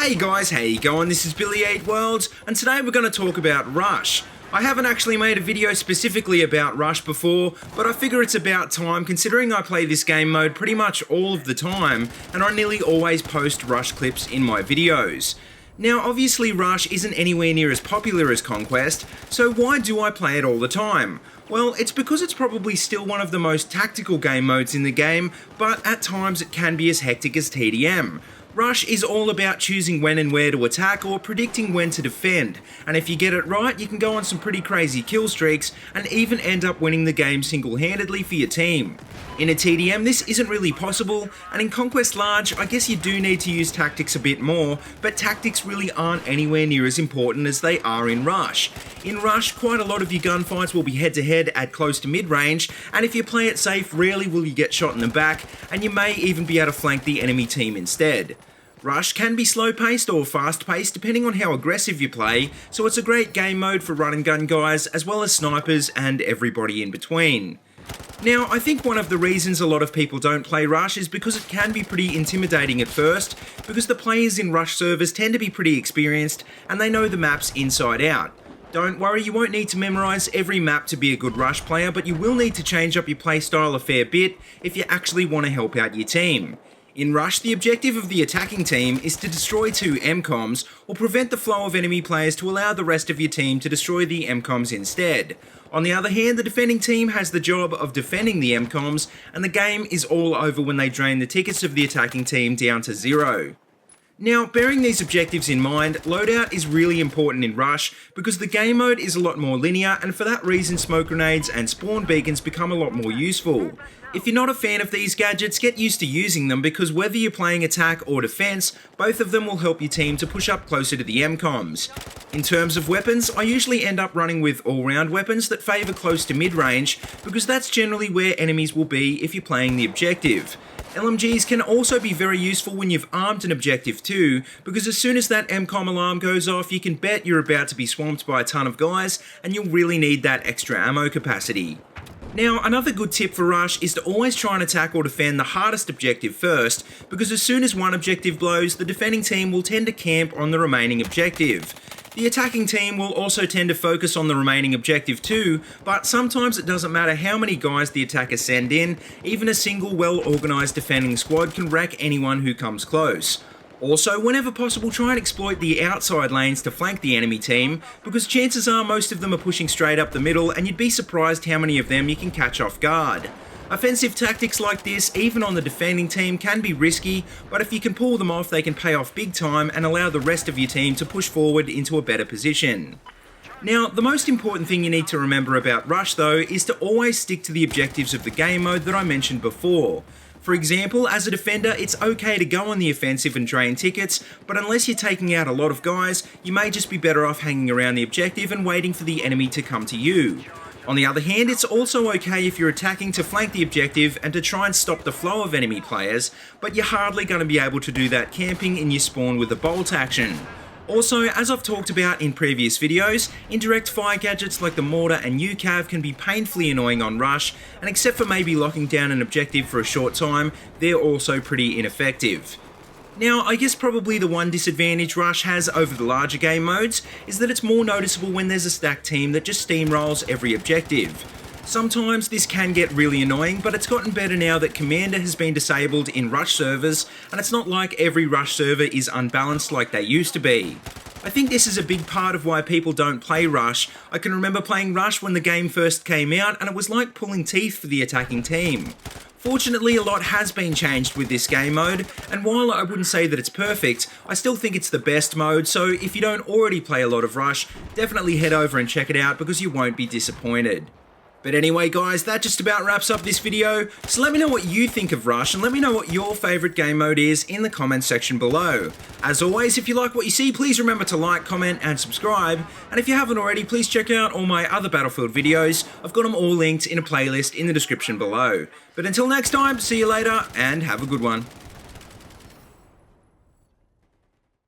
Hey guys, how you going? This is BillyEatWorld, and today we're going to talk about Rush. I haven't actually made a video specifically about Rush before, but I figure it's about time considering I play this game mode pretty much all of the time, and I nearly always post Rush clips in my videos. Now obviously Rush isn't anywhere near as popular as Conquest, so why do I play it all the time? Well, it's because it's probably still one of the most tactical game modes in the game, but at times it can be as hectic as TDM. Rush is all about choosing when and where to attack or predicting when to defend, and if you get it right you can go on some pretty crazy kill streaks and even end up winning the game single-handedly for your team. In a TDM this isn't really possible, and in Conquest Large I guess you do need to use tactics a bit more, but tactics really aren't anywhere near as important as they are in Rush. In Rush, quite a lot of your gunfights will be head-to-head at close to mid-range, and if you play it safe rarely will you get shot in the back, and you may even be able to flank the enemy team instead. Rush can be slow-paced or fast-paced depending on how aggressive you play, so it's a great game mode for run and gun guys as well as snipers and everybody in between. Now, I think one of the reasons a lot of people don't play Rush is because it can be pretty intimidating at first, because the players in Rush servers tend to be pretty experienced and they know the maps inside out. Don't worry, you won't need to memorise every map to be a good Rush player, but you will need to change up your playstyle a fair bit if you actually want to help out your team. In Rush, the objective of the attacking team is to destroy two MCOMs or prevent the flow of enemy players to allow the rest of your team to destroy the MCOMs instead. On the other hand, the defending team has the job of defending the MCOMs, and the game is all over when they drain the tickets of the attacking team down to 0. Now, bearing these objectives in mind, loadout is really important in Rush because the game mode is a lot more linear, and for that reason smoke grenades and spawn beacons become a lot more useful. If you're not a fan of these gadgets, get used to using them because whether you're playing attack or defense, both of them will help your team to push up closer to the MCOMs. In terms of weapons, I usually end up running with all-round weapons that favour close to mid-range because that's generally where enemies will be if you're playing the objective. LMGs can also be very useful when you've armed an objective too, because as soon as that MCOM alarm goes off you can bet you're about to be swamped by a ton of guys and you'll really need that extra ammo capacity. Now, another good tip for Rush is to always try and attack or defend the hardest objective first, because as soon as one objective blows, the defending team will tend to camp on the remaining objective. The attacking team will also tend to focus on the remaining objective too, but sometimes it doesn't matter how many guys the attackers send in, even a single well-organised defending squad can wreck anyone who comes close. Also, whenever possible, try and exploit the outside lanes to flank the enemy team, because chances are most of them are pushing straight up the middle and you'd be surprised how many of them you can catch off guard. Offensive tactics like this, even on the defending team, can be risky, but if you can pull them off they can pay off big time and allow the rest of your team to push forward into a better position. Now, the most important thing you need to remember about Rush though is to always stick to the objectives of the game mode that I mentioned before. For example, as a defender, it's okay to go on the offensive and drain tickets, but unless you're taking out a lot of guys, you may just be better off hanging around the objective and waiting for the enemy to come to you. On the other hand, it's also okay if you're attacking to flank the objective and to try and stop the flow of enemy players, but you're hardly going to be able to do that camping in your spawn with a bolt action. Also, as I've talked about in previous videos, indirect fire gadgets like the mortar and UCAV can be painfully annoying on Rush, and except for maybe locking down an objective for a short time, they're also pretty ineffective. Now, I guess probably the one disadvantage Rush has over the larger game modes is that it's more noticeable when there's a stacked team that just steamrolls every objective. Sometimes this can get really annoying, but it's gotten better now that Commander has been disabled in Rush servers, and it's not like every Rush server is unbalanced like they used to be. I think this is a big part of why people don't play Rush. I can remember playing Rush when the game first came out, and it was like pulling teeth for the attacking team. Fortunately, a lot has been changed with this game mode, and while I wouldn't say that it's perfect, I still think it's the best mode, so if you don't already play a lot of Rush, definitely head over and check it out because you won't be disappointed. But anyway guys, that just about wraps up this video, so let me know what you think of Rush and let me know what your favourite game mode is in the comments section below. As always, if you like what you see, please remember to like, comment and subscribe, and if you haven't already, please check out all my other Battlefield videos. I've got them all linked in a playlist in the description below. But until next time, see you later and have a good one.